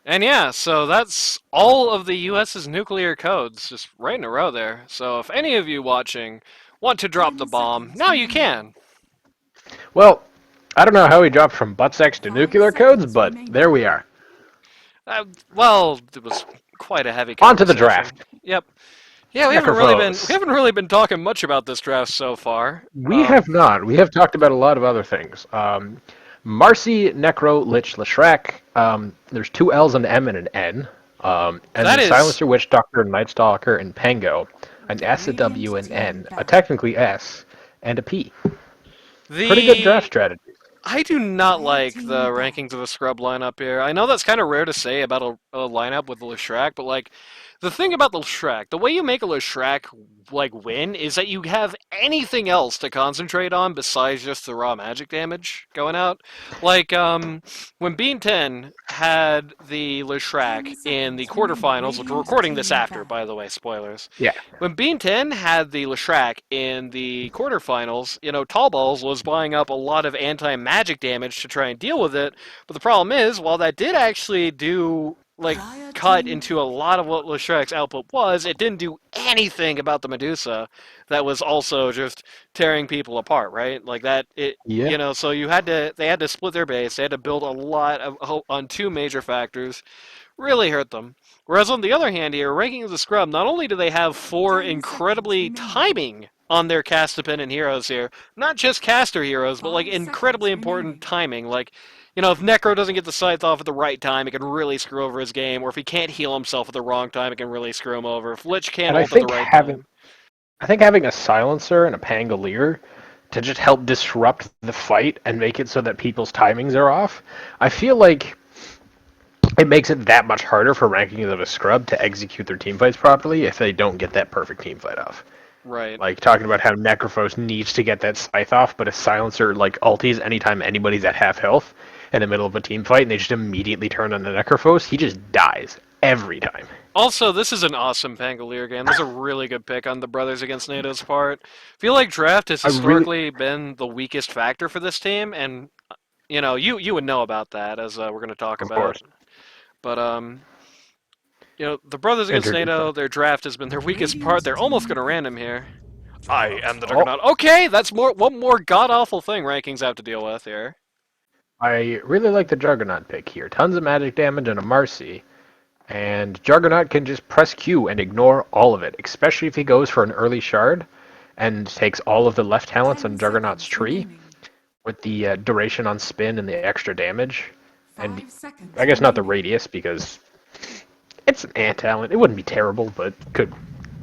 And yeah, so that's all of the US's nuclear codes, just right in a row there. So if any of you watching want to drop the 10 bomb, seconds now you remaining. can. Well, I don't know how we dropped from butt sex to 5 nuclear codes, seconds but there remaining. we are. Well, it was quite a heavy On to the conversation. draft. Yep. Yeah, we Necrophos. haven't really been talking much about this draft so far. We have not. We have talked about a lot of other things. Marcy, Necro, Lich, Leshrac. There's two L's, an M, and an N. And That then is Silencer, Witch Doctor, Night Stalker, and Pango. An S, a Radiant W, an to N, a battle. technically S, and a P. Pretty good draft the strategy. I do not Red like team the double rankings of the kill. scrub lineup here. I know that's kind of rare to say about a lineup with Leshrac, but like the thing about the Leshrac, the way you make a Leshrac like win is that you have anything else to concentrate on besides just the raw magic damage going out. Like when Bean 10 had the 10 Leshrac in the seconds remaining. quarterfinals, which we're Radiant to recording this after, battle. by the way, spoilers. Yeah. When Bean 10 had the Leshrac in the quarterfinals, Tall Balls was buying up a lot of anti-magic damage to try and deal with it. But the problem is, while that did actually do, like, Dire cut team into a double lot of kill. what Leshrac's output was, it didn't do anything about the Medusa that was also just tearing people apart, right? Like that, Yeah. so they had to split their base, they had to build a lot of, on two major factors, really hurt them. Whereas on the other hand here, ranking of the scrub, not only do they have four 10 seconds incredibly remaining. timing on their cast dependent heroes here, not just caster heroes, but like 5 incredibly seconds important remaining. timing. Like, if Necro doesn't get the scythe off at the right time, it can really screw over his game. Or if he can't heal himself at the wrong time, it can really screw him over. If Lich can't And I ult at the think right having time. I think having a silencer and a pangolier to just help disrupt the fight and make it so that people's timings are off, I feel like it makes it that much harder for rankings of a scrub to execute their team fights properly if they don't get that perfect team fight off. Right. Like talking about how Necrophos needs to get that scythe off, but a silencer like ulties anytime anybody's at half health in the middle of a team fight and they just immediately turn on the Necrophos, he just dies every time. Also, this is an awesome Pangolier game. This is a really good pick on the Brothers Against NATO's part. I feel like draft has I really, historically been the weakest factor for this team, and you would know about that as we're going to talk of about. course, But the Brothers Against introduce them. NATO, their draft has been their weakest part. Radiant They're almost going team to double random here. kill. I am the Oh, Juggernaut. Okay, that's one more god awful thing rankings have to deal with here. I really like the Juggernaut pick here. Tons of magic damage and a Marcy. And Juggernaut can just press Q and ignore all of it, especially if he goes for an early shard and takes all of the left talents 10 on Juggernaut's seconds tree remaining. with the duration on spin and the extra damage. And 5 I seconds guess not the remaining. radius because it's an ant talent. It wouldn't be terrible, but could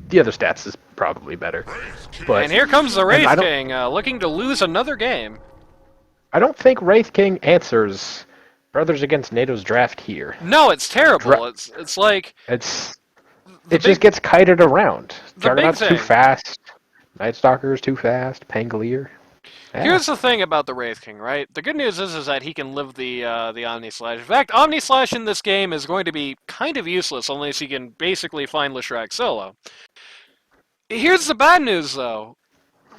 the other stats is probably better. And But here comes the and Wraith King, looking to lose another game. I don't think Wraith King answers Brothers Against NATO's draft here. No, it's Dra- terrible. It's like it's the it just big gets kited around. the big Juggernaut's too thing. fast. Night Stalker's too fast. Pangolier. Yeah. Here's the thing about the Wraith King, right? The good news is that he can live the Omni Slash. In fact, Omni Slash in this game is going to be kind of useless unless he can basically find Leshrac solo. Here's the bad news, though.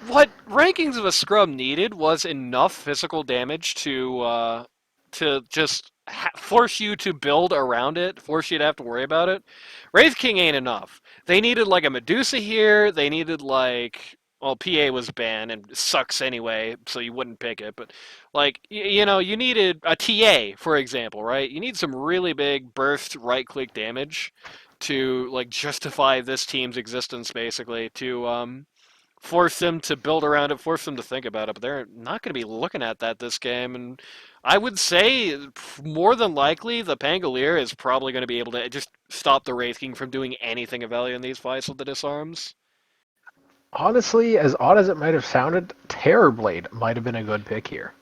What rankings of a scrub needed was enough physical damage to just force you to build around it, force you to have to worry about it. Wraith King ain't enough. They needed like a Medusa here. They needed like, well, PA was banned and sucks anyway, so you wouldn't pick it. But like you needed a TA, for example, right? You need some really big burst right-click damage to like justify this team's existence, basically to force them to build around it, force them to think about it. But they're not going to be looking at that this game. And I would say more than likely the Pangolier is probably going to be able to just stop the Wraith King from doing anything of value in these fights with the disarms. Honestly, as odd as it might have sounded, Terrorblade might have been a good pick here.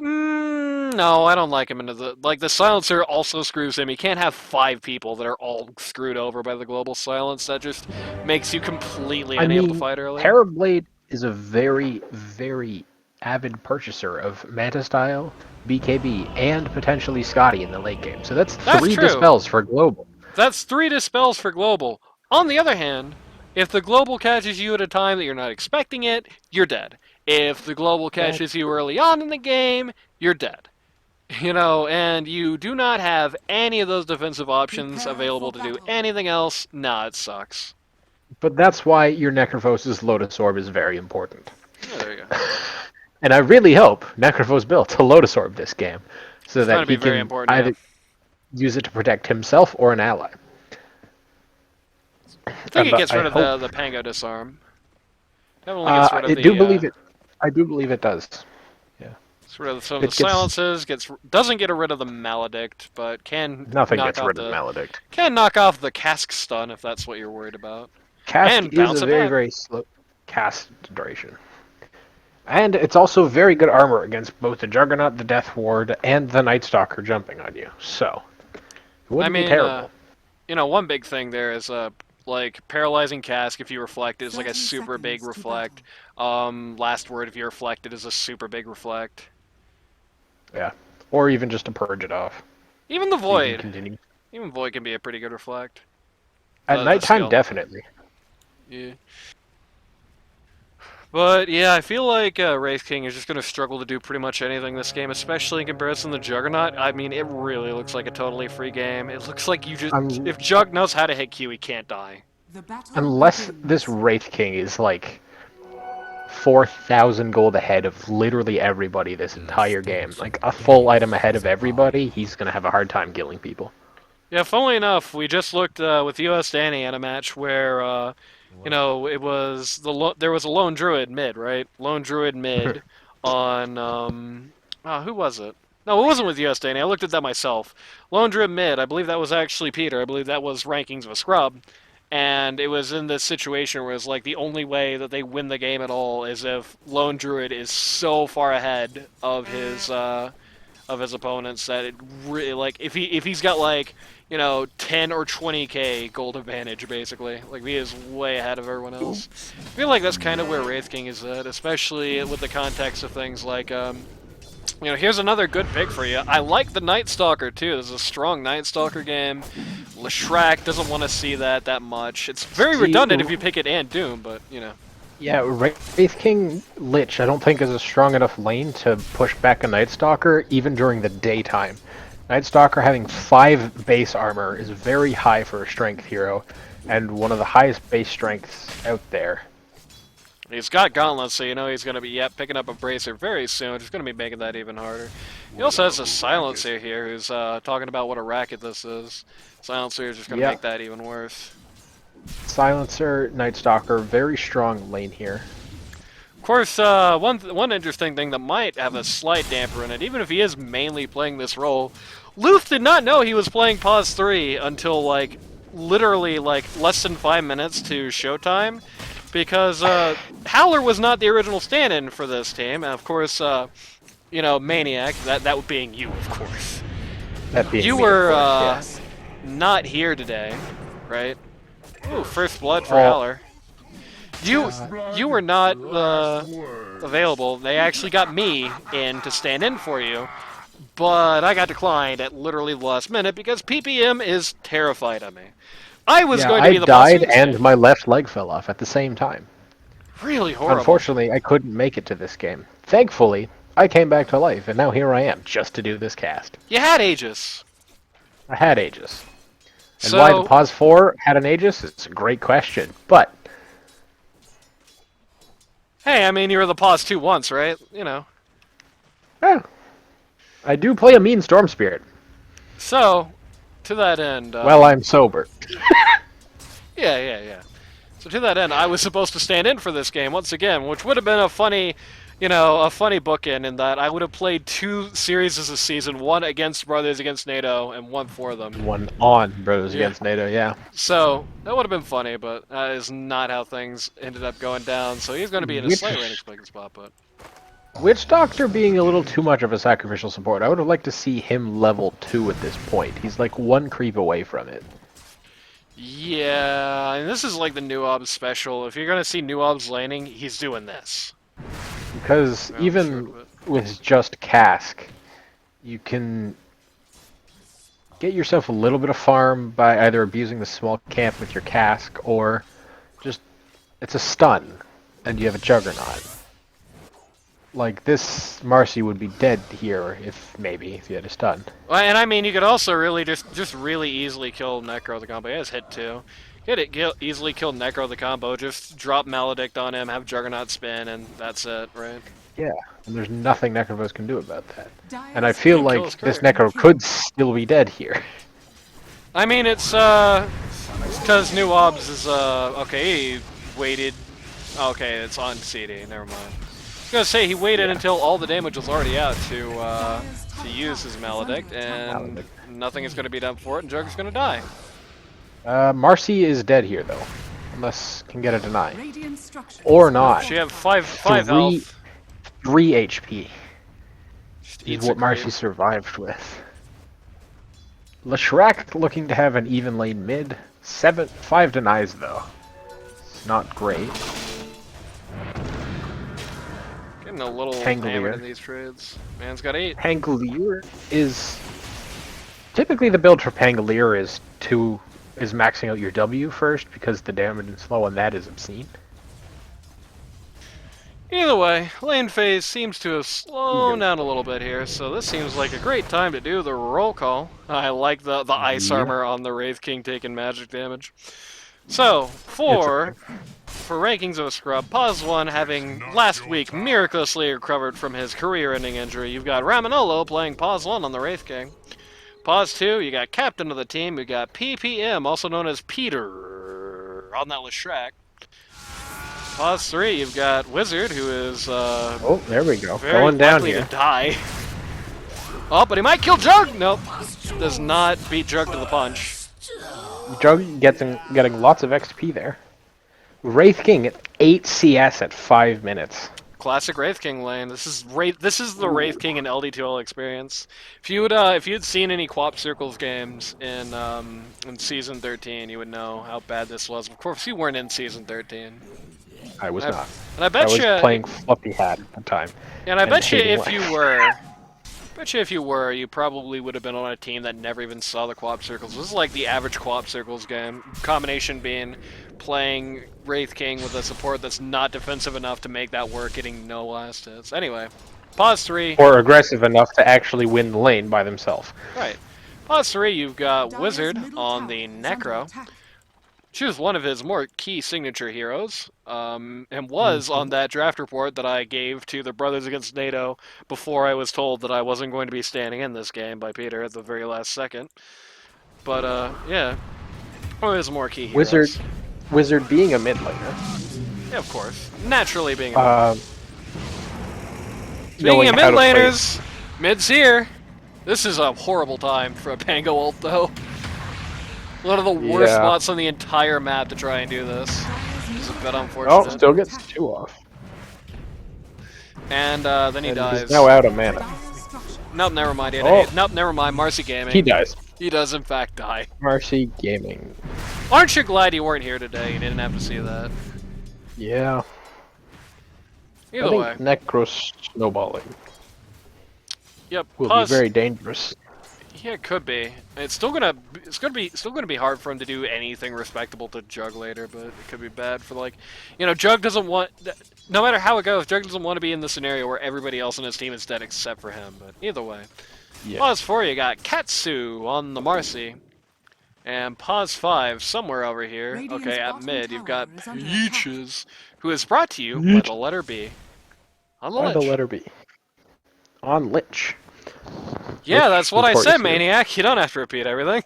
No, I don't like him. Into the silencer also screws him. He can't have five people that are all screwed over by the global silence. That just makes you completely I unable to mean, fight early. Terrorblade is a very, very avid purchaser of Manta Style, BKB, and potentially Scotty in the late game. So that's That's three true. dispels for global. That's three dispels for global. On the other hand, if the global catches you at a time that you're not expecting it, you're dead. If the global That's catches you early on in the game, you're dead. And you do not have any of those defensive options Prepare for available to do battle. anything else. Nah, it sucks. But that's why your Necrophos' Lotus Orb is very important. Yeah, there you go. And I really hope Necrophos built a Lotus Orb this game, so It's going that to be he very can important, yeah. either use it to protect himself or an ally. I think it But gets I rid of hope the Pango disarm. Definitely gets rid of I do the believe it. I do believe it does. Yeah, gets rid of some of the it gets silences. Doesn't get rid of the maledict, but nothing gets rid of the Maledict. can knock off the cask stun if that's what you're worried about, Cask and is bounce a it very back. very slow cast duration, and it's also very good armor against both the Juggernaut, the Death Ward, and the Night Stalker jumping on you. So it I wouldn't be mean, terrible. one big thing there is like paralyzing cask if you reflect is like a 30 super big seconds to reflect. battle. Last word if you reflect it is a super big reflect. Yeah, or even just to purge it off, Even the so you can void, continue. even void can be a pretty good reflect. At The nighttime, skill. definitely. Yeah. But yeah, I feel like Wraith King is just going to struggle to do pretty much anything this game, especially in comparison to Juggernaut. I mean, it really looks like a totally free game. It looks like you just Um, if Jug knows how to hit Q, he can't die. The battle unless this begins. Wraith King is like 4,000 gold ahead of literally everybody this entire game, like a full item ahead of everybody, he's gonna have a hard time killing people. Yeah, funnily enough, we just looked with US Danny at a match where it was there was a lone druid mid, right? Lone druid mid on who was it? No, it wasn't with US Danny. I looked at that myself. Lone druid mid. I believe that was actually Peter. I believe that was rankings of a scrub. And it was in this situation where it's like the only way that they win the game at all is if Lone Druid is so far ahead of his opponents that it really like if he's got like 10 or 20k gold advantage basically, like he is way ahead of everyone else. I feel like that's kind of where Wraith King is at, especially with the context of things like here's another good pick for you. I like the Night Stalker too. There's a strong Night Stalker game. Leshrac doesn't want to see that much. It's very See, redundant if you pick it and Doom, but yeah, Wraith King Lich I don't think is a strong enough lane to push back a Night Stalker even during the daytime. Night Stalker having 5 base armor is very high for a strength hero, and one of the highest base strengths out there. he's got gauntlets, so he's going to be picking up a bracer very soon, which is going to be making that even harder. He also has a silencer here who's talking about what a racket this is. Silencer is just going to Yeah, make that even worse. Silencer, Night Stalker, very strong lane here. Of course, one interesting thing that might have a slight damper in it, even if he is mainly playing this role, Luth did not know he was playing Pause 3 until literally less than 5 minutes to showtime, because Howler was not the original stand-in for this team, and of course, Maniac, that being you, of course. That being You me, were of course, yes. not here today, right? Ooh, first blood for Oh, Howler. You were not available. They actually got me in to stand in for you, but I got declined at literally the last minute because PPM is terrified of me. I was yeah, going to I be the boss died of this and game. my left leg fell off at the same time. Really horrible. Unfortunately, I couldn't make it to this game. Thankfully, I came back to life, and now here I am, just to do this cast. You had Aegis. I had Aegis. And why the So, Pause 4 had an Aegis? It's a great question. But, hey, I mean, you were the pause 2 once, right? eh, I do play a mean Storm Spirit. So, to that end, Well, I'm sober. yeah. So to that end, I was supposed to stand in for this game once again, which would have been a funny bookend in that I would have played 2 series as a season, one against Brothers Against NATO and one for them. One on Brothers Yeah. Against NATO, yeah. So that would have been funny, but that is not how things ended up going down. So he's going to be in a slightly unexpected spot, but Witch Doctor being a little too much of a sacrificial support. I would have liked to see him level 2 at this point. He's like 1 creep away from it. yeah, and this is like the new obs special. If you're going to see new obs laning, he's doing this. Because Well, even short of it. with just Cask, you can get yourself a little bit of farm by either abusing the small camp with your Cask, or just, it's a stun, and you have a Juggernaut. Like, this Marcy would be dead here if he had a stun. Well, and I mean, you could also really just really easily kill Necro the combo. He has hit 2. Easily kill Necro the combo. Just drop Maledict on him, have Juggernaut spin, and that's it, right? Yeah, and there's nothing Necrovos can do about that. And I Dyer's feel Didn't kill his like this career. Necro could still be dead here. I mean, it's because New Obs is okay. He waited. Okay, it's on CD. Never mind. I was gonna say he waited Yeah. until all the damage was already out to use his Maledict, and Maledict. nothing is gonna be done for it, and Jugger's gonna die. Marcy is dead here, though. Unless can get a deny. Radiant structures Or not. She have five Three- health. 3 HP Just is eats what a Marcy creep. survived with. Leshrac looking to have an even lane mid. 5 denies, though. It's not great. Getting a little Tangleer. hammered in these trades. Man's got 8. Pangolier is... Typically the build for Pangolier is maxing out your W first, because the damage is slow, and that is obscene. Either way, lane phase seems to have slowed down a little bit here, so this seems like a great time to do the roll call. I like the ice Yeah. armor on the Wraith King taking magic damage. So, for rankings of a scrub, Pause 1 having last week miraculously recovered from his career-ending injury, you've got Ramanolo playing Pause 1 on the Wraith King. Pause 2, you got captain of the team, you got PPM, also known as Peter, on that Leshrac. Pause 3, you've got Wizard, who is Oh, there we go. very Going down likely here. to die. Oh, but he might kill Jug! Nope. Does not beat Jug to the punch. Jug getting lots of XP there. Wraith King at 8 CS at 5 minutes. Classic Wraith King lane. This is the Wraith King and LD2L experience. If you'd seen any Quap Circles games in season 13, you would know how bad this was. Of course, you weren't in season 13. I was not. And I I bet was you playing Fluffy Hat at the time. And I bet you hating if you life. were, you probably would have been on a team that never even saw the Quap Circles. This is like the average Quap Circles game. Combination being playing Wraith King with a support that's not defensive enough to make that work, getting no last hits. Anyway, pause 3. Or aggressive enough to actually win the lane by themselves. Right. Pause 3, you've got Dyer's Wizard middle on tower the is under Necro. attack. Choose one of his more key signature heroes, and was on that draft report that I gave to the Brothers Against NATO before I was told that I wasn't going to be standing in this game by Peter at the very last second. But, yeah. One of his more key heroes. Wizard being a mid laner. Yeah, of course. Naturally being a Um, Speaking knowing of how mid to play- laners, mid's here. This is a horrible time for a Pango ult, though. One of the worst Yeah. spots on the entire map to try and do this. It's a bit Oh, unfortunate. still gets 2 off. And then he And dies. he's now out of mana. Dyer's structures Nope, never mind. Oh. Nope, never mind. Marcy Gaming. He dies. He does, in fact, die. Marcy Gaming. Aren't you glad you weren't here today? You didn't have to see that. Yeah. Either way. I think Necro snowballing Yep. will Pause. be very dangerous. Yeah, it could be. It's still gonna be hard for him to do anything respectable to Jug later, but it could be bad for Jug doesn't want. No matter how it goes, Jug doesn't want to be in the scenario where everybody else on his team is dead except for him. But either way, Yeah. pause 4, you got Katsu on the Marcy, and pause 5 somewhere over here. Radiant's Okay, at bottom mid you've got tower is under Peaches, who is brought to you by the letter B. On the By the ledge. letter B. On Lich. Yeah, Lich that's what I report said, is here. Maniac. You don't have to repeat everything.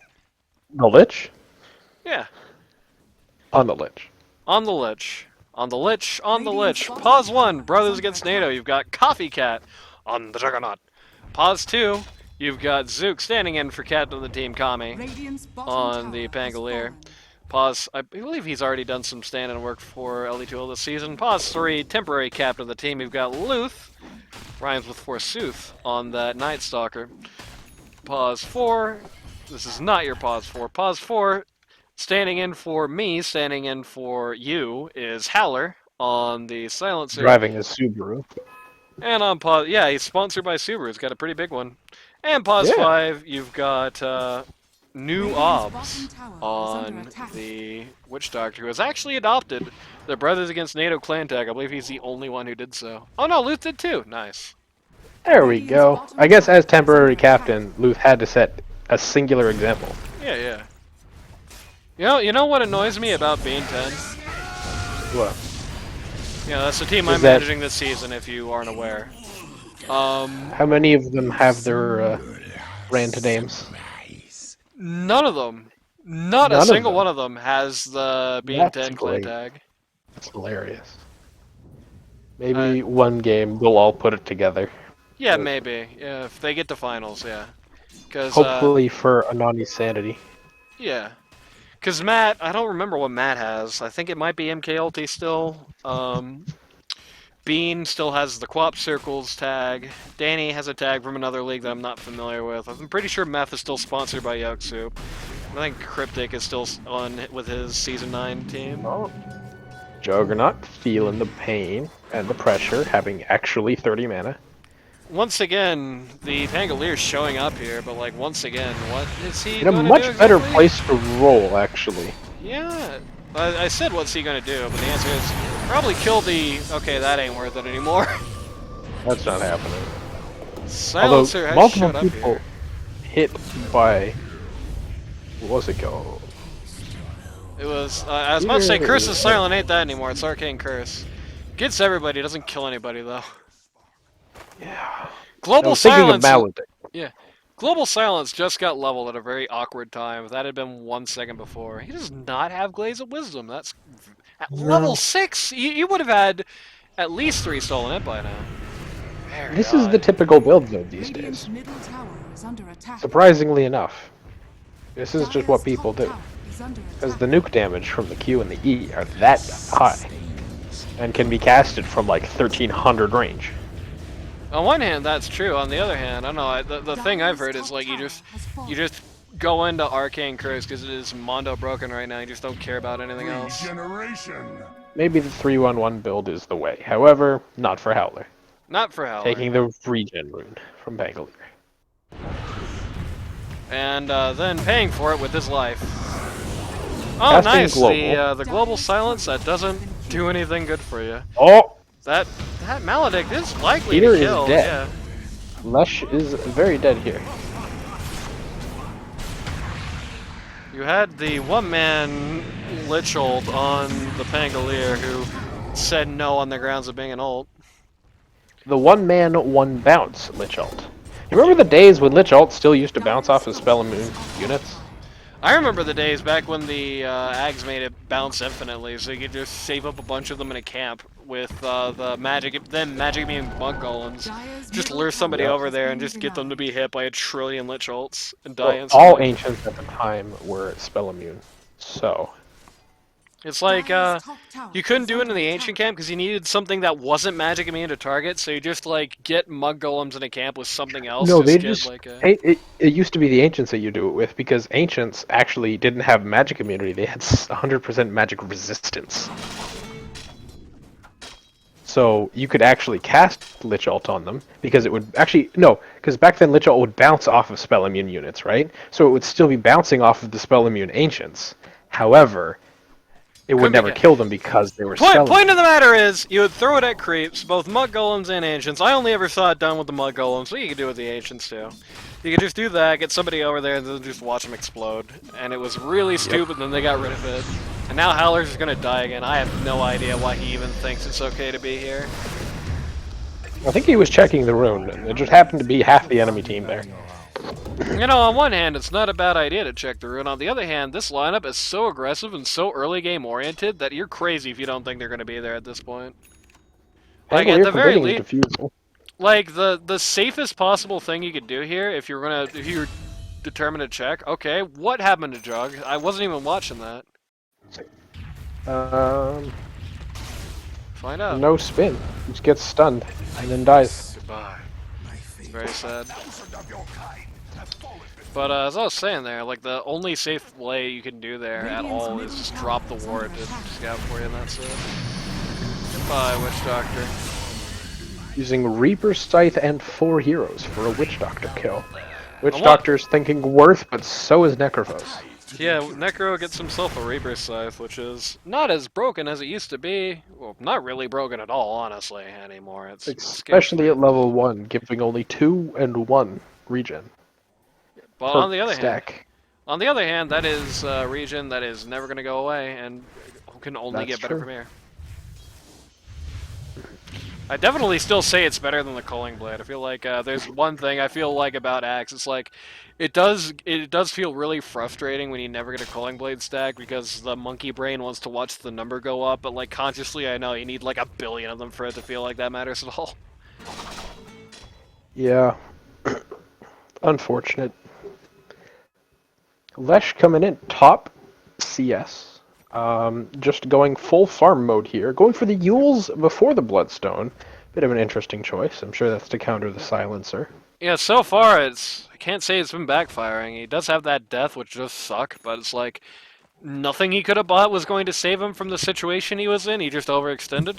The Lich? Yeah. On the Lich. On the Lich. On the Lich. On the Radiant's Lich. bottom Pause tower 1. is Brothers under against attack. NATO. You've got Coffee Cat on the Juggernaut. Pause 2. You've got Zook standing in for captain of the team, Kami, Radiant's bottom on the tower has Pangolier. fallen. Pause. I believe he's already done some stand-in work for LD2L this season. Pause 3. Temporary captain of the team. You've got Luth. Rhymes with forsooth on that Night Stalker. Pause 4. This is not your pause 4. Pause 4. Standing in for me, standing in for you, is Howler on the Silencer. Driving a Subaru. And on pause, yeah, he's sponsored by Subaru. He's got a pretty big one. And pause Yeah. 5, you've got new Radiant's obs bottom tower is under on attack. the Witch Doctor, who has actually adopted the Brothers Against NATO clan tag. I believe he's the only one who did so. Oh no, Luth did too. Nice. There we Radiant's go. bottom I guess tower as is temporary under attack. captain, Luth had to set a singular example. Yeah, yeah. You know what annoys me about Bane 10? What? Yeah, that's the team Is I'm that- managing this season, if you aren't aware. How many of them have their brand names? None of them, not None a of single them. one of them has the Bane That's 10 clan great. tag. That's hilarious. Maybe one game they'll all put it together. Yeah, maybe. Yeah, if they get to finals, yeah. Because, Hopefully for Anani's sanity. yeah. Because Matt, I don't remember what Matt has. I think it might be MK Ulti still. Bean still has the Quap Circles tag. Danny has a tag from another league that I'm not familiar with. I'm pretty sure Meth is still sponsored by Yolk Soup. I think Cryptic is still on with his Season 9 team. Oh. Juggernaut feeling the pain and the pressure, having actually 30 mana. Once again, the Pangolier showing up here, but like once again, what is he In a going to much do better exactly? place to roll, actually. Yeah, I said what's he going to do, but the answer is probably kill the. Okay, that ain't worth it anymore. That's not happening. Silencer Although has multiple showed up people here. hit by what was it called? It was. I was about to say Yeah. Curse is silent, ain't that anymore? It's Arcane Curse. Gets everybody, doesn't kill anybody though. Yeah. I Global was thinking of Silence. Maledict. Yeah. Global Silence just got leveled at a very awkward time. If that had been 1 second before, he does not have Glaze of Wisdom. That's at level 6. You would have had at least 3 stolen it by now. Very This is the odd. typical build though these Radiant's days. middle tower is under attack. Surprisingly enough. This is just what Dire's people top do. tower is under Because attack. the nuke damage from the Q and the E are that high. And can be casted from like 1300 range. On one hand, that's true. On the other hand, I don't know. The thing I've heard is like you just go into Arcane Curse because it is Mondo broken right now. You just don't care about anything else. Regeneration. Maybe the 3-1-1 build is the way. However, not for Howler. Not for Howler. Taking the regen rune from Pangolier. And then paying for it with his life. Oh, Casting nice. global. The global silence that doesn't do anything good for you. Oh! That Maledict is likely Peter to is kill. dead. Yeah. Lush is very dead here. You had the one-man Lich ult on the Pangolier who said no on the grounds of being an ult. The one man, one bounce Lich ult. You remember the days when Lich ult still used to bounce off of Spell and Moon units? I remember the days back when the Ags made it bounce infinitely, so you could just save up a bunch of them in a camp with the magic immune bug golems. Just lure somebody over there and just get them to be hit by a trillion Lich ults and die Well, instantly. all ancients at the time were spell immune. So, It's like, Dire's top tower you couldn't is do it in under the attack. ancient camp because you needed something that wasn't magic immune to target, so you just, like, get mug golems in a camp with something else. no, they get, just. like, a... It used to be the ancients that you do it with because ancients actually didn't have magic immunity, they had 100% magic resistance. So you could actually cast Lich Ult on them because it would actually no, because back then Lich Ult would bounce off of spell immune units, right? So it would still be bouncing off of the spell immune ancients. However, it would Couldn't be never ca- kill them because they were spell Point immune. of the matter is, you would throw it at creeps, both mud golems and ancients. I only ever saw it done with the mud golems, but you could do it with the ancients too. You could just do that, get somebody over there, and then just watch them explode. And it was really stupid, then they got rid of it. And now Howler's is gonna die again. I have no idea why he even thinks it's okay to be here. I think he was checking the rune, and it just happened to be half the enemy team there. You know, on one hand, it's not a bad idea to check the rune. On the other hand, this lineup is so aggressive and so early game oriented that you're crazy if you don't think they're gonna be there at this point. Like, at Pangolier the very forbidding least, Diffusal. like the safest possible thing you could do here, if you're determined to check. Okay, what happened to Jug? I wasn't even watching that. Find out. No spin. Just gets stunned and then dies. Goodbye. It's very sad. But as I was saying there, like the only safe play you can do there at all is just drop the ward to scout for you, and that's it. Goodbye, Witch Doctor. Using Reaper Scythe and 4 heroes for a Witch Doctor kill. Witch what? Doctor's thinking worth, but so is Necrophos. Yeah, Necro gets himself a Reaper Scythe, which is not as broken as it used to be. Well, not really broken at all, honestly, anymore. It's Especially scarcely. at level 1, giving only 2 and 1 regen But per stack. on the other hand, that is a region that is never going to go away and can only That's get better true. from here. I definitely still say it's better than the Culling Blade. I feel like there's one thing I feel like about Axe. It's like it does feel really frustrating when you never get a Culling Blade stack because the monkey brain wants to watch the number go up, but like consciously I know you need like a billion of them for it to feel like that matters at all. Yeah. Unfortunate. Lesh coming in top CS. Just going full farm mode here. Going for the Yules before the Bloodstone. Bit of an interesting choice. I'm sure that's to counter the Silencer. Yeah, so far I can't say it's been backfiring. He does have that death, which does suck, but it's like nothing he could have bought was going to save him from the situation he was in. He just overextended.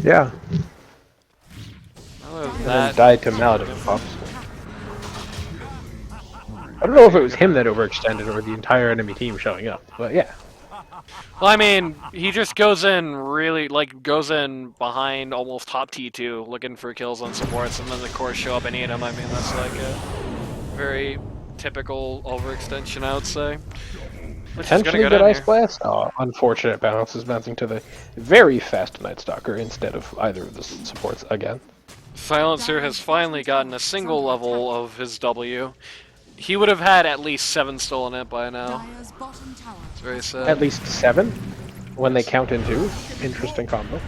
Yeah. Other than And that, then died to Maladin Pops. I don't know if it was him that overextended or the entire enemy team showing up, but yeah. well, I mean, he just goes in really, like, goes in behind almost top T2, looking for kills on supports, and then the cores show up and eat him. I mean, that's like a very typical overextension, I would say. Which is gonna Potentially go good down Ice here. Blast. Oh, unfortunate bounce is bouncing to the very fast Night Stalker instead of either of the supports again. Silencer has finally gotten a single level of his W. He would have had at least 7 stolen it by now. Dire's bottom tower. It's very sad. At least 7 when they count in 2. Interesting combo.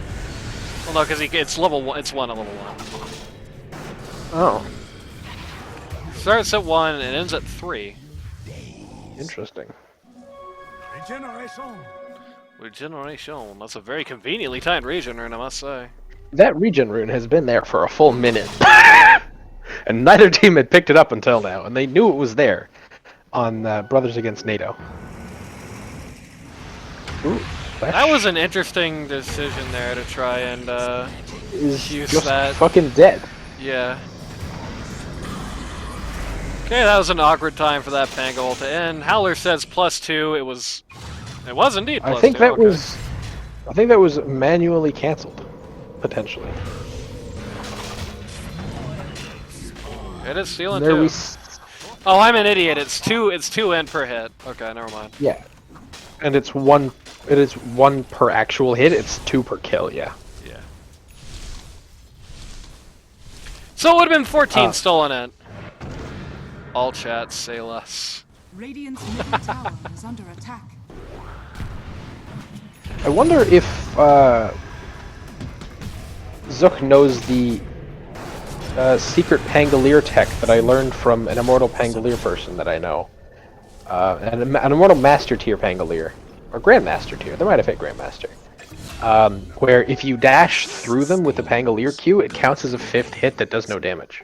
Well, no, because it's level 1. It's 1 at level 1. Oh, Starts at 1 and ends at 3. interesting. Regeneration. That's a very conveniently timed regen rune, I must say. That regen rune has been there for a full minute. And neither team had picked it up until now, and they knew it was there on Brothers Against NATO. Ooh, That was an interesting decision there to try and is use just that. fucking dead. Yeah. Okay, that was an awkward time for that Pango to end. Howler says +2. It was indeed +2. I think that okay. was manually canceled, potentially. It is stealing There too. we Oh, I'm an idiot. It's two in per hit. Okay, never mind. yeah. And it's one. It is 1 per actual hit. It's 2 per kill. Yeah. Yeah. So it would have been 14 stolen it. All chat say less. Radiant's middle tower is under attack. I wonder if Zook knows the secret Pangolier tech that I learned from an Immortal Pangolier person that I know. An Immortal Master tier Pangolier. Or Grandmaster tier. They might have hit Grandmaster. Where if you dash through them with the Pangolier Q, it counts as a 5th hit that does no damage.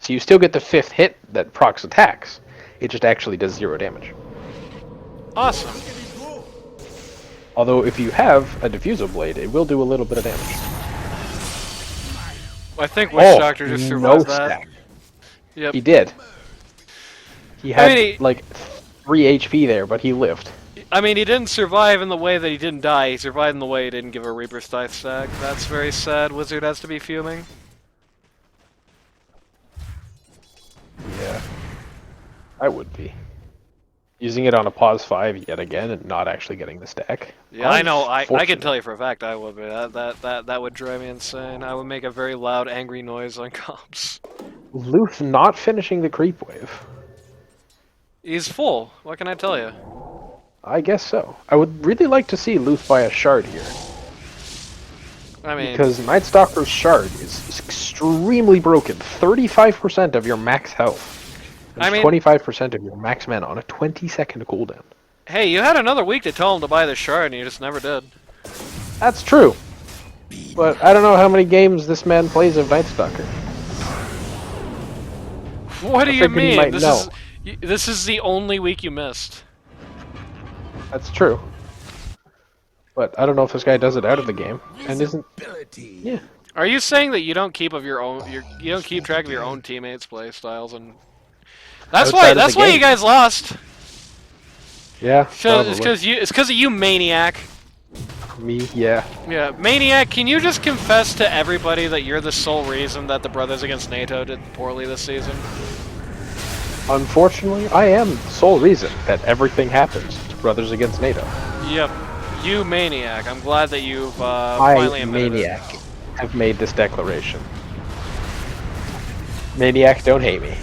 So you still get the 5th hit that procs attacks. It just actually does 0 damage. Awesome. Although if you have a Diffusal Blade, it will do a little bit of damage. I think Witch Doctor just survived that. Stack. Yep. He did. He had I mean, like 3 HP there, but he lived. I mean, he didn't survive in the way that he didn't die. He survived in the way he didn't give a Reaper Scythe stack. That's very sad. Wizard has to be fuming. Yeah. I would be. Using it on a pause 5 yet again and not actually getting the stack. Yeah, I know. I can Unfortunate. tell you for a fact I would be. That would drive me insane. I would make a very loud, angry noise on comps. Luth not finishing the creep wave. He's full. What can I tell you? I guess so. I would really like to see Luth buy a shard here. I mean, Because Night Stalker's shard is extremely broken. 35% of your max health. I mean- 25% of your max mana on a 20-second cooldown. hey, you had another week to tell him to buy the shard, and you just never did. That's true. But I don't know how many games this man plays of Night Stalker. What do I you figured he mean? might This know. is this is the only week you missed. That's true. But I don't know if this guy does it out of the game and isn't. Yeah. Are you saying that you don't keep of your own? You don't keep track of your own teammates' play styles and That's outside why. of the That's why you game. guys lost. Yeah, It's probably. because you. It's because of you, Maniac. Me, yeah. Yeah, Maniac. Can you just confess to everybody that you're the sole reason that the Brothers Against NATO did poorly this season? Unfortunately, I am the sole reason that everything happens to Brothers Against NATO. Yep. You, Maniac. I'm glad that you've I, finally admitted Maniac, have made this declaration. Maniac, don't hate me.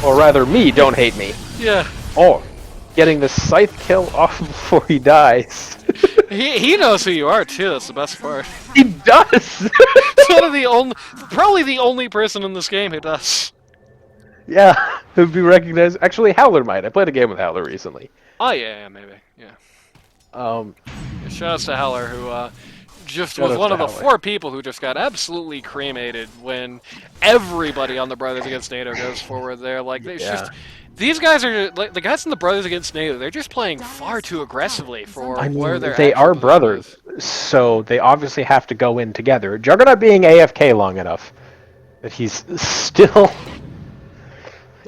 Or rather, me, don't hate me. it. Yeah. Oh, getting the scythe kill off before he dies. He knows who you are too. That's the best part. He does! It's one of the only, probably the only person in this game who does. Yeah, it would be recognized. Actually, Howler might. I played a game with Howler recently. Oh yeah, maybe. Yeah. Um, Shouts to Heller, who just Shout was outs one to of the Heller. 4 people who just got absolutely cremated when everybody on the Brothers Against NATO goes forward there. Like, it's Yeah. just these guys are like the guys in the Brothers Against NATO. They're just playing far too aggressively for I mean, where their they actual are position brothers, is. so they obviously have to go in together. Juggernaut being AFK long enough that he's still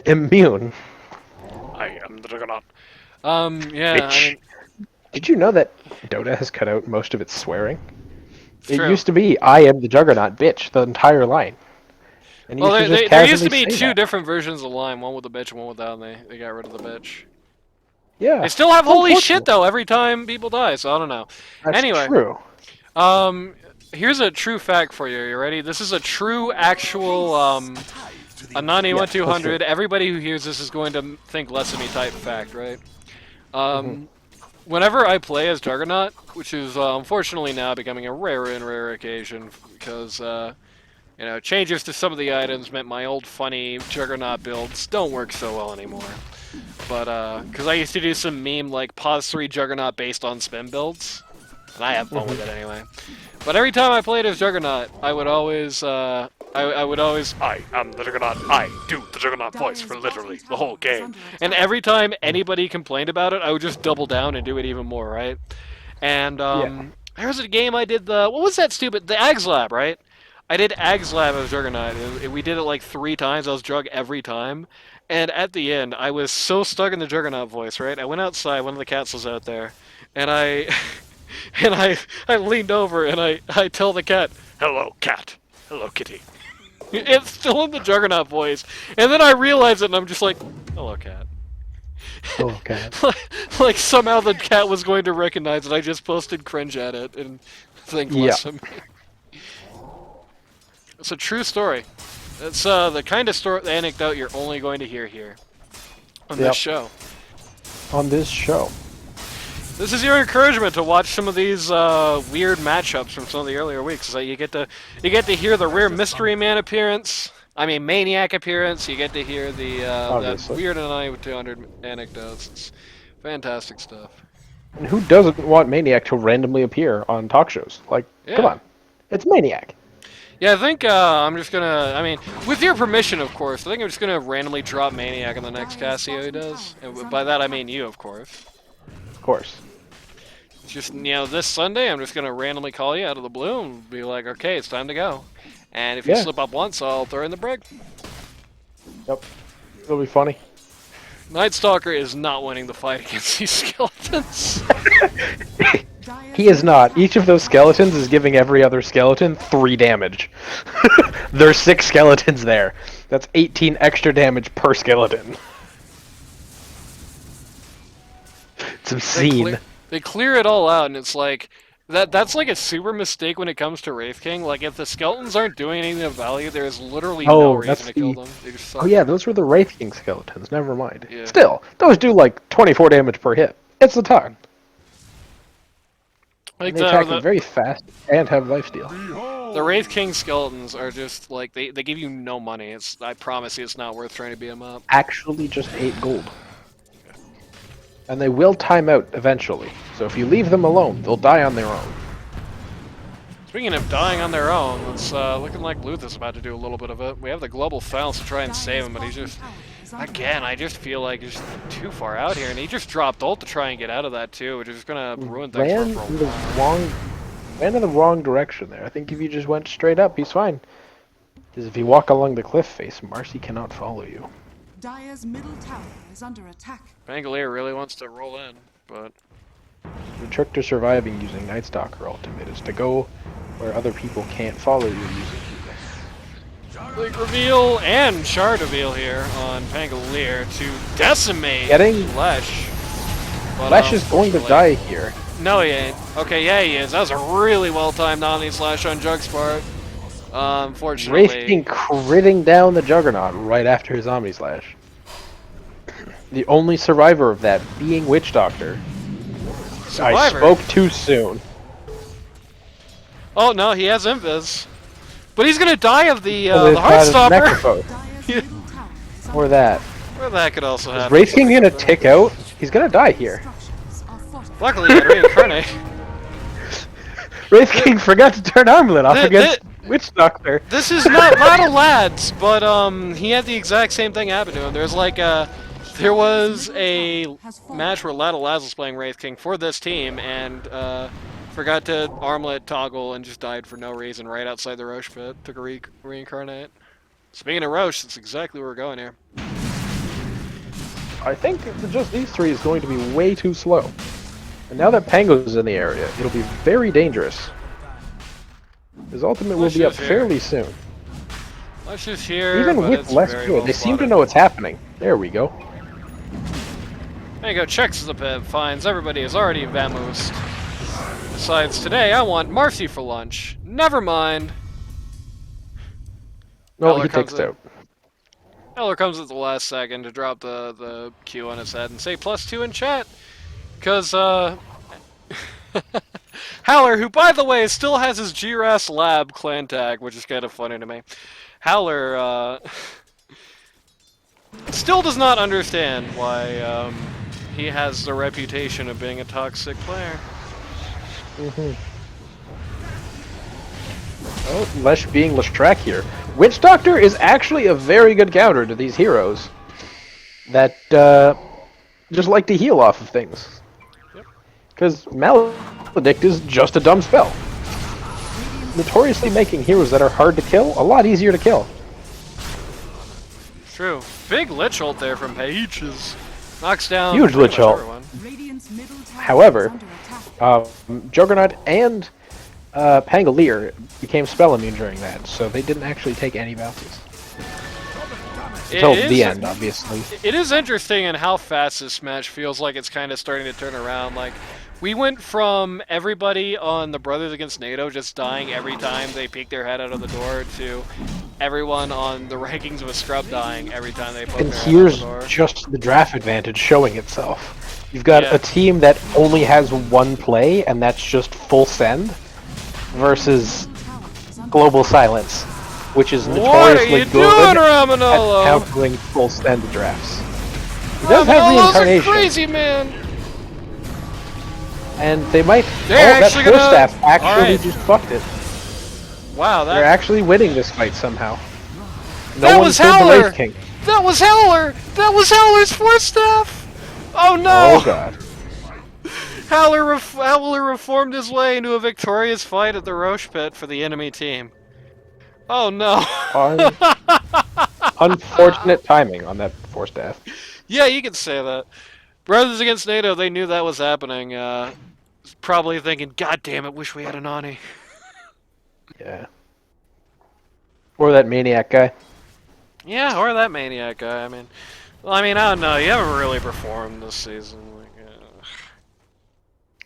immune. I am the Juggernaut. Yeah, I Bitch. mean, Did you know that Dota has cut out most of its swearing? it's It true. used to be "I am the Juggernaut, bitch" the entire line. And you Well, used to just there used to casually be say 2 that. different versions of line, one with the bitch and one without, and they got rid of the bitch. Yeah. They still have holy shit Unfortunate. though every time people die, so I don't know. That's Anyway, true. here's a true fact for you. You ready? This is a true, actual, a 91-200. Everybody who hears this is going to think less of me type fact, right? Whenever I play as Juggernaut, which is unfortunately now becoming a rarer and rarer occasion because, you know, changes to some of the items meant my old funny Juggernaut builds don't work so well anymore. But, because I used to do some meme like pause 3 Juggernaut based on spin builds, and I have fun with it anyway. But every time I played as Juggernaut, I would always, I am the Juggernaut. I do the Juggernaut voice for literally the whole game. And every time anybody complained about it, I would just double down and do it even more, right? And there was a game I did the what was that stupid the Ags Lab, right? I did Ags Lab as Juggernaut. And we did it like 3 times. I was Jug every time. And at the end, I was so stuck in the Juggernaut voice, right? I went outside, one of the cats was out there, and I and I leaned over and I tell the cat, "Hello, cat. Hello, kitty." It's still in the Juggernaut voice. And then I realize it and I'm just like, "Hello, cat." Oh, God. Like somehow the cat was going to recognize it. I just posted cringe at it and think less of me. It's a true story. It's the kind of story, the anecdote you're only going to hear here on this show. On this show. This is your encouragement to watch some of these weird matchups from some of the earlier weeks. So you get to hear the rare Mystery Man appearance. I mean Maniac appearance. You get to hear the that Obviously. weird and 200 anecdotes. It's fantastic stuff. And who doesn't want Maniac to randomly appear on talk shows? Like, come Yeah. on. It's Maniac. Yeah, I think I'm just gonna. I mean, with your permission, of course. I think I'm just gonna randomly drop Maniac in the next Casio he does. And by that I mean you, of course. Of course. Just, you know, this Sunday, I'm just going to randomly call you out of the blue and be like, okay, it's time to go. And if you Yeah. slip up once, I'll throw in the brig. Yep. It'll be funny. Night Stalker is not winning the fight against these skeletons. He is not. Each of those skeletons is giving every other skeleton 3 damage. There's 6 skeletons there. That's 18 extra damage per skeleton. It's obscene. They clear it all out, and it's like, that's like a super mistake when it comes to Wraith King. Like, if the skeletons aren't doing anything of value, there's literally no reason that's to kill the- them. They just suck. Oh yeah, those were the Wraith King skeletons. Never mind. Yeah. Still, those do like 24 damage per hit. It's a ton. Like They attack them very fast and have lifesteal. the Wraith King skeletons are just, like, they give you no money. I promise you it's not worth trying to beat them up. Actually, just 8 gold. And they will time out eventually. So if you leave them alone, they'll die on their own. Speaking of dying on their own, it's looking like Luth is about to do a little bit of it. We have the global Faust to try and save him, but he's just, again, I just feel like he's too far out here, and he just dropped ult to try and get out of that too, which is going to ruin things for Ran him for a in the while. wrong went in the wrong direction there. I think if you just went straight up, he's fine. Because if you walk along the cliff face, Marcy cannot follow you. Dire's middle tower is under attack. Pangolier really wants to roll in, but The trick to surviving using Night Stalker ultimate is to go where other people can't follow you using big reveal and shard reveal here on Pangolier to decimate Getting- Lesh. But, Flash is going to die here. No, he ain't. Okay, yeah, he is. That was a really well-timed Omni Slash on Jug's part. Unfortunately. Wraith King critting down the Juggernaut right after his Omni Slash. The only survivor of that being Witch Doctor. I Survivor? spoke too soon. Oh, no, he has Invis. But he's gonna die of the Oh, Heartstopper. Dire's Yeah. middle tower is under Or that. Where that could also Is happen. Wraith King gonna tick out? He's gonna die here. structures are fortified. Luckily, he had Reincarnate. Wraith King forgot to turn Armlet off The- against Witch Doctor. This is not Battle Lads, but he had the exact same thing happen to him. There was a match where Ladle Laz was playing Wraith King for this team and forgot to armlet toggle and just died for no reason right outside the Roche pit. Took a reincarnate. Speaking of Roche, that's exactly where we're going here. I think just these three is going to be way too slow. And now that Pango's in the area, it'll be very dangerous. His ultimate will be up Lush is here. fairly soon. Let's just hear. Even but with it's less very fuel, well they seem to spotted. know what's happening. There we go. There you go, checks the pit, finds everybody is already vamoosed. Besides, today I want Marcy for lunch. Never mind. No, Eller he comes takes in. out. Eller comes at the last second to drop the Q on his head and say +2 in chat. Because, Howler, who by the way still has his GRAS lab clan tag, which is kind of funny to me. Howler, still does not understand why, he has the reputation of being a toxic player. Oh, Lesh being Leshrac here. Witch Doctor is actually a very good counter to these heroes that just like to heal off of things. Because Maledict is just a dumb spell. Notoriously making heroes that are hard to kill a lot easier to kill. True. Big Lich ult there from Pages. Knocks down Huge pretty Lich much ult. everyone. Radiant's middle tower However, is under attack. Juggernaut and Pangolier became spell immune during that, so they didn't actually take any bounties. Until It the is- end, obviously. It is interesting in how fast this match feels like it's kind of starting to turn around. Like, we went from everybody on the Brothers Against NATO just dying every time they peek their head out of the door to everyone on the rankings of a scrub dying every time they poke And their head out here's the door. just the draft advantage showing itself. You've got Yeah. a team that only has one play, and that's just full send, versus Tower is under Global Silence, which is What are notoriously you good doing, at Ramanolo? countering full send drafts. He does have Ramanolo's a reincarnation, crazy man. and they might. They're that actually Force gonna- Staff actually Alright. just fucked it. Wow, They're actually winning this fight somehow. No That one was killed the Howler! Wraith King. That was Howler! That was Howler's Force Staff! Oh no! Oh god. Howler reformed his way into a victorious fight at the Roche pit for the enemy team. Oh no! Unfortunate timing on that Force Staff. Yeah, you can say that. Brothers Against NATO, they knew that was happening. Probably thinking, God damn it, wish we had a Nani. Yeah. Or that Maniac guy. Yeah, or that Maniac guy. I don't know. You haven't really performed this season.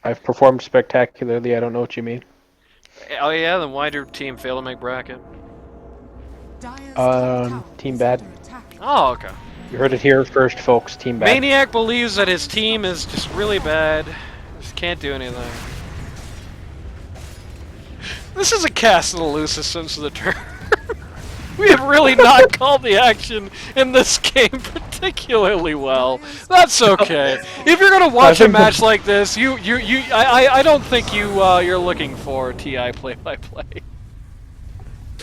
I've performed spectacularly, I don't know what you mean. Oh yeah, then why'd your team fail to make bracket? Dire's top tower Team is bad. under attack. Oh, okay. You heard it here first, folks. Team back. Maniac believes that his team is just really bad. Just can't do anything. This is a cast of the loosest sense of the term. We have really not called the action in this game particularly well. That's okay. If you're gonna watch a think match like this, I don't think you're looking for TI play-by-play.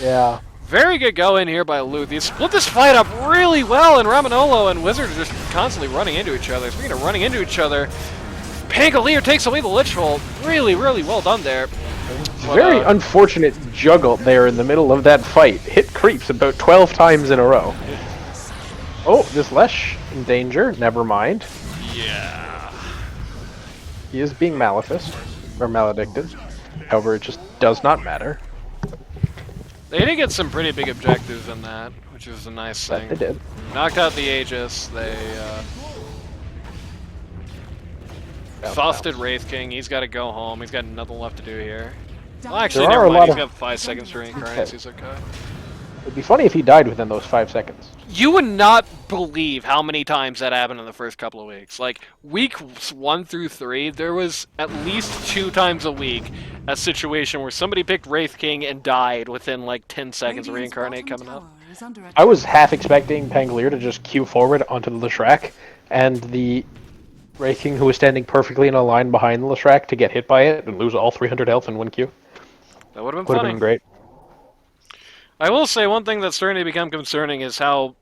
Yeah. Very good go in here by Luth. He split this fight up really well, and Ramanolo and Wizard are just constantly running into each other. Speaking of running into each other, Pangolier takes away the Lich Ult. Really, really well done there. But, Very unfortunate juggle there in the middle of that fight. Hit creeps about 12 times in a row. Oh, this Lesh in danger. Never mind. yeah. He is being malefaced, or maledicted. However, it just does not matter. They did get some pretty big objectives in that, which was a nice That thing. they did. Knocked out the Aegis. They busted Wraith King. He's got to go home. He's got nothing left to do here. Well, actually, There are never a mind. lot He's of- got 5 seconds to reincarnate. So he's okay. It'd be funny if he died within those 5 seconds. You would not believe how many times that happened in the first couple of weeks. Like, weeks 1 through 3, there was at least 2 times a week a situation where somebody picked Wraith King and died within like 10 seconds of reincarnate coming up. I was half expecting Pangolier to just queue forward onto the Leshrac, and the Wraith King who was standing perfectly in a line behind the Leshrac to get hit by it and lose all 300 health in 1 queue. That would have been Would have funny. been great. I will say one thing that's starting to become concerning is how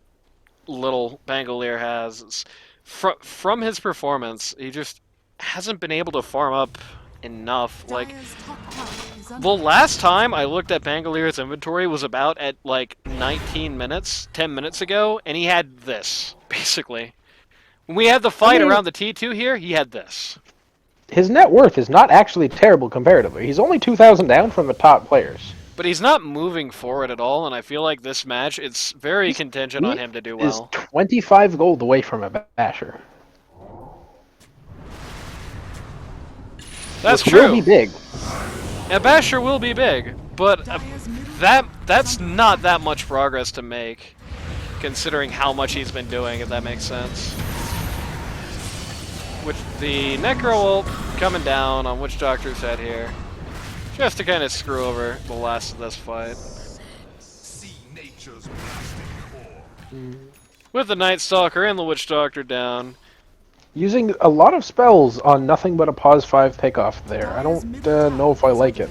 little Pangolier has. From his performance, he just hasn't been able to farm up enough. Like, the last time I looked at Pangolier's inventory was about at like 19 minutes, 10 minutes ago, and he had this, basically. When we had the fight around the T2 here, he had this. His net worth is not actually terrible comparatively. He's only 2,000 down from the top players. But he's not moving forward at all, and I feel like this match, it's very contingent on him to do well. Is 25 gold away from a Basher. That's which true. will be big. A Basher will be big, but that's not that much progress to make, considering how much he's been doing, if that makes sense. With the Necro ult coming down on Witch Doctor's head here, just to kind of screw over the last of this fight. With the Night Stalker and the Witch Doctor down. Using a lot of spells on nothing but a pause 5 pickoff there. I don't know if I like it.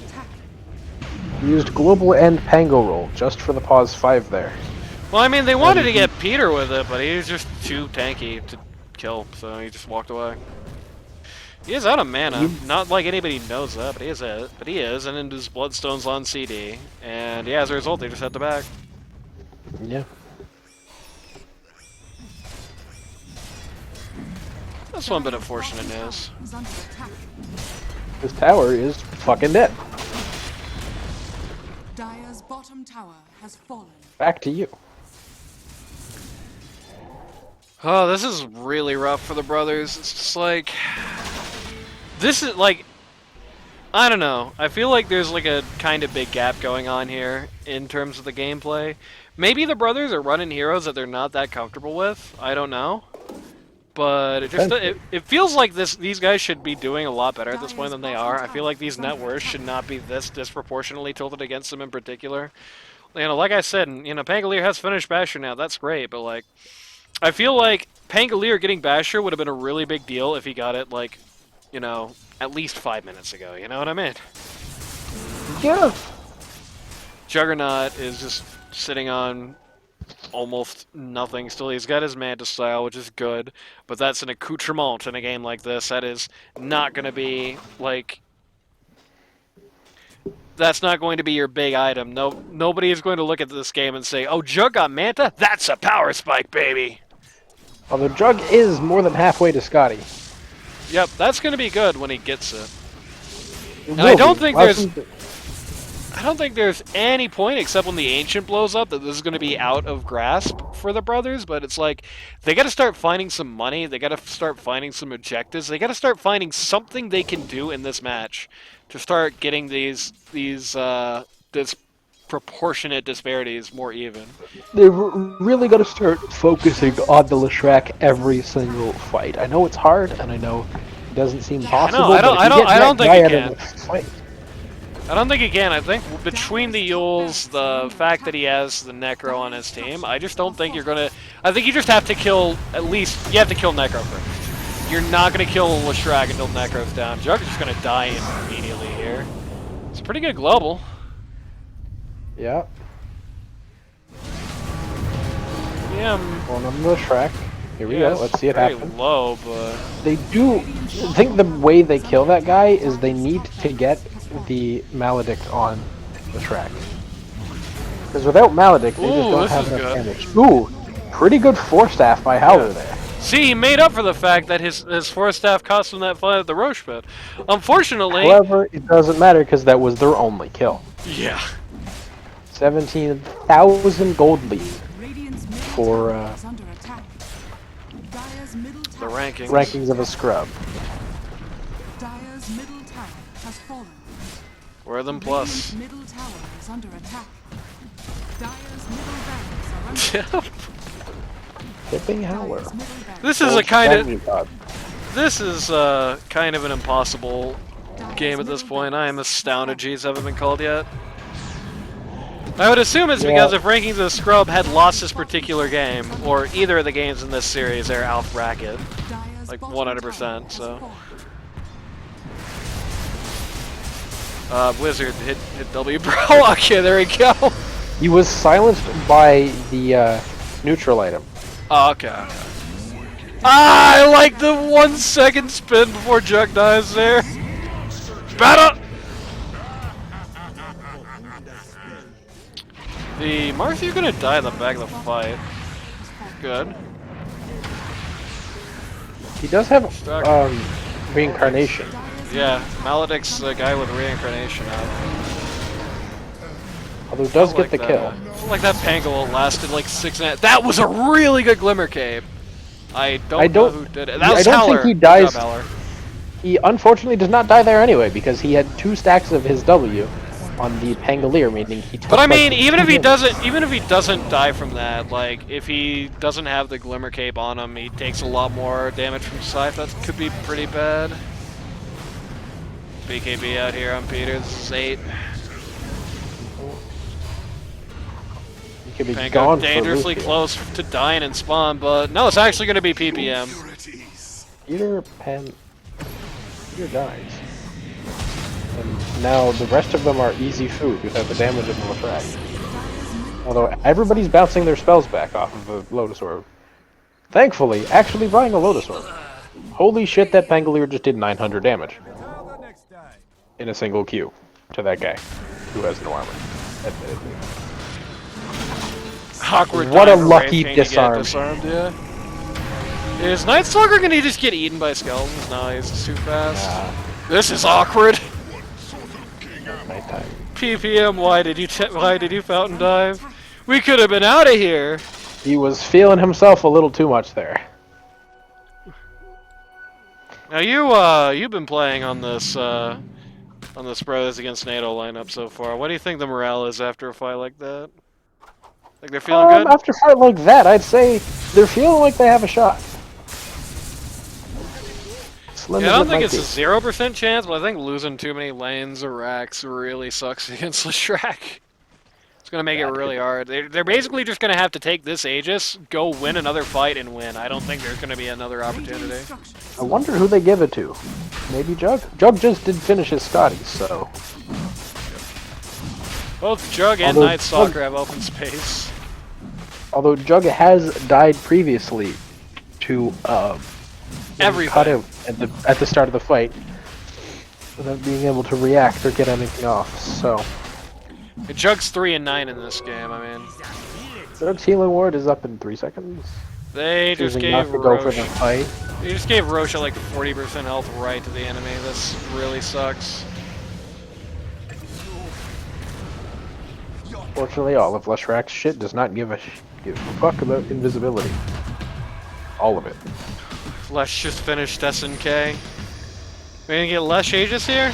Used Global and Pango Roll just for the pause 5 there. Well, I mean, they wanted to get Peter with it, but he was just too tanky to kill, so he just walked away. He is out of mana. Not like anybody knows that, but he is it. But he is, and then his Bloodstone's on CD. And yeah, as a result, they just had to back. Yeah. That's one bit of fortunate news. This tower is fucking dead. Dire's bottom tower has fallen. Back to you. Oh, this is really rough for the brothers. It's just like... This is like... I don't know. I feel like there's like a kind of big gap going on here in terms of the gameplay. Maybe the brothers are running heroes that they're not that comfortable with. I don't know. But it just it feels like these guys should be doing a lot better at this point than they are. I feel like these net worths should not be this disproportionately tilted against them in particular. You know, like I said, you know, Pangolier has finished Basher now. That's great, but like, I feel like Pangolier getting Basher would have been a really big deal if he got it like, you know, at least 5 minutes ago. You know what I mean? Yeah. Juggernaut is just sitting on almost nothing still. He's got his Manta style, which is good, but that's an accoutrement in a game like this. That is not going to be like... That's not going to be your big item. Nobody is going to look at this game and say, "Oh, Jug got Manta? That's a power spike, baby!" Although Jug is more than halfway to Scotty. Yep, that's going to be good when he gets it. And I don't think there's any point except when the Ancient blows up that this is going to be out of grasp for the brothers, but it's like, they got to start finding some money, they got to start finding some objectives, they got to start finding something they can do in this match to start getting these disproportionate disparities more even. They've really got to start focusing on the Leshrac every single fight. I know it's hard, and I know it doesn't seem possible. I don't think it can. Fight. I don't think he can. I think between the Yules, the fact that he has the Necro on his team, I just don't think you're gonna... I think you just have to kill, at least, you have to kill Necro first. You're not gonna kill Leshrac until Necro's down. Jug is just gonna die immediately here. It's a pretty good global. Yeah. Yeah. Going on the Leshrac. Here we go. Let's see it happen. Very low, but... They do... I think the way they kill that guy is they need to get the Maledict on the track. Because without Maledict, they just Ooh, don't this have is enough good. damage. Ooh, pretty good Force Staff by Howler there. See, he made up for the fact that his force staff cost him that fight at the Roche pit. Unfortunately, However, it doesn't matter because that was their only kill. yeah. 17,000 gold lead Radiant's middle for tower is under attack. Dire's middle The tower rankings. rankings of a scrub. Dire's middle tower has fallen. We're them plus. Radiant's middle tower is under attack. Dire's middle barracks are under Tipping Howler. Dire's middle barracks. This is a kind of God. this is kind of an impossible game at this point. I am astounded G's haven't been called yet. I would assume it's because if Rankings of the Scrub had lost this particular game, or either of the games in this series, they're out bracket. Dire's Like bottom 100%, tower has so. fallen. Wizard hit W, bro. Okay, there we go. He was silenced by the neutral item. Oh, okay. Ah, I like the 1 second spin before Jug dies there. Battle! The Martha's gonna die in the back of the fight. Good. He does have reincarnation. Yeah, Maledict's the guy with reincarnation out. Although it does I get like the that. kill. Like that Pangol lasted like 6.5. That was a really good Glimmer Cape. I don't know who did it. That was I don't Howler. think he Good dies. job, Howler. He unfortunately does not die there anyway because he had 2 stacks of his W on the Pangolier, meaning he took But I like, mean, even if he 2 doesn't die from that, like if he doesn't have the Glimmer Cape on him, he takes a lot more damage from Scythe. That could be pretty bad. BKB out here on Peter. This is 8. He could be Pango gone dangerously for Luth close to dying in spawn, but no, it's actually going to be PPM. here. Peter dies. And now the rest of them are easy food without the damage of the Lefrak. Although everybody's bouncing their spells back off of the Lotus Orb. Thankfully, actually buying a Lotus Orb. Holy shit, that Pangolier just did 900 damage. In a single Q to that guy who has no armor. Admittedly. Awkward What a time for lucky Wraith King to get disarm. disarmed, yeah. Is Night Stalker going to just get eaten by skeletons? No, he's too fast. This is awkward. Nighttime. PPM, why did you fountain dive? We could have been out of here. He was feeling himself a little too much there. Now you've been playing on this Bros against NATO lineup so far. What do you think the morale is after a fight like that? Like they're feeling good? After a fight like that, I'd say they're feeling like they have a shot. Slim Yeah, I as don't it think might it's be. a 0% chance, but I think losing too many lanes or racks really sucks against Leshrac. It's gonna make it really hard. They're basically just gonna have to take this Aegis, go win another fight, and win. I don't think there's gonna be another opportunity. I wonder who they give it to. Maybe Jug? Jug just did finish his Scotties, so... Both Jug and Although Night Stalker have open space. Although Jug has died previously to Everything. cut out at the start of the fight without being able to react or get anything off. So Jug's 3 and 9 in this game. I mean, Jug's healing ward is up in 3 seconds. they just Choosing gave not to go for Roche. the fight. They just gave Roche like 40% health right to the enemy. This really sucks. Fortunately, all of Leshrac's shit does not give a fuck about invisibility. All of it. Lesh just finished SNK. We gonna get Lesh Aegis here?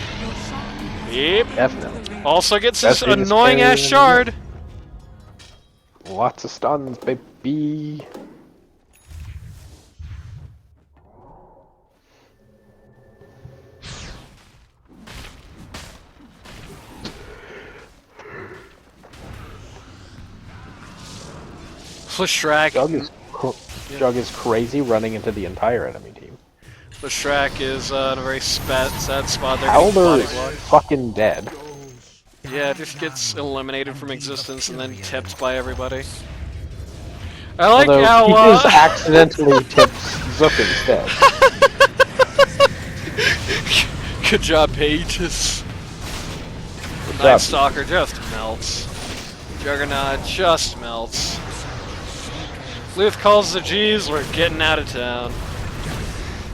Yep. Definitely. Also gets this Best Aegis annoying ass carry shard. Lots of stuns, baby. Leshrac. Jug is crazy running into the entire enemy team. Leshrac is in a very sad spot there. Howler is Body block. fucking dead. Yeah, just gets eliminated from existence and then tipped by everybody. I like Although how he just accidentally tips Zook instead. Good job, Pages. Night Stalker just melts. Juggernaut just melts. Luth calls the G's, we're getting out of town.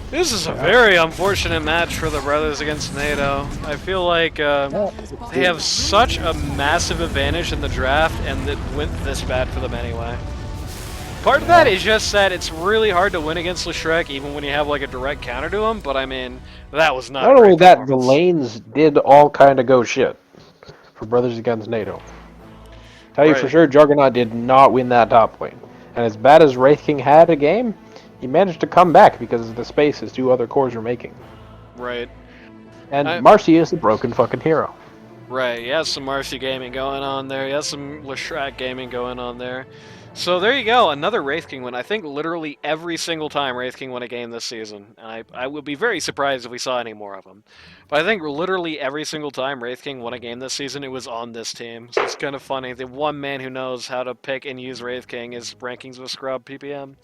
This is a very unfortunate match for the brothers against NATO. I feel like they have such a massive advantage in the draft, and it went this bad for them anyway. Part of that is just that it's really hard to win against Leshrek, even when you have like a direct counter to him, but I mean, that was not Not a great only that, the performance. lanes did all kind of go shit for Brothers Against NATO. Tell you for Right. sure, Juggernaut did not win that top lane. And as bad as Wraith King had a game, he managed to come back because of the space his two other cores were making. Right. And Marcy is a broken fucking hero. Right, he has some Marcy gaming going on there. He has some Leshrac gaming going on there. So there you go, another Wraith King win. I think literally every single time Wraith King won a game this season. I would be very surprised if we saw any more of them. But I think literally every single time Wraith King won a game this season, it was on this team. So it's kind of funny. The one man who knows how to pick and use Wraith King is Rankings with Scrub PPM.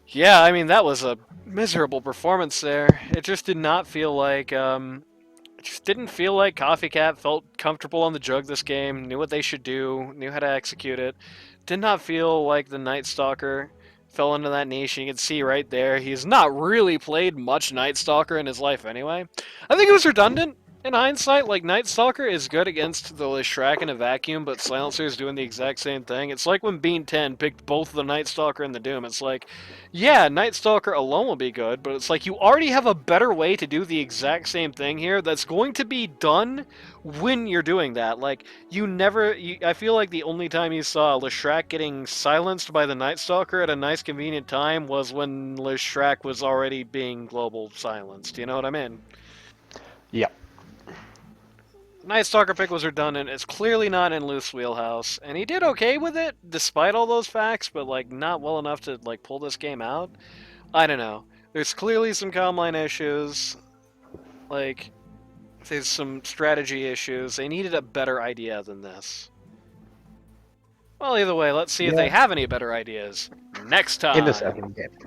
Yeah, I mean, that was a miserable performance there. It just did not feel like... It just didn't feel like Coffee Cat felt comfortable on the jug this game, knew what they should do, knew how to execute it. Did not feel like the Night Stalker fell into that niche. You can see right there, he's not really played much Night Stalker in his life anyway. I think it was redundant in hindsight. Like, Night Stalker is good against the Leshrac in a vacuum, but Silencer is doing the exact same thing. It's like when Bean 10 picked both the Night Stalker and the Doom. It's like, yeah, Night Stalker alone will be good, but it's like you already have a better way to do the exact same thing here that's going to be done when you're doing that. Like, I feel like the only time you saw Leshrac getting silenced by the Night Stalker at a nice convenient time was when Leshrac was already being global silenced. You know what I mean? Yeah. Night Stalker pick was redundant. It's clearly not in Luth's wheelhouse, and he did okay with it despite all those facts, but like not well enough to like pull this game out. I don't know. There's clearly some comm line issues. Like, there's some strategy issues. They needed a better idea than this. Well, either way, let's see if they have any better ideas next time. In the second game.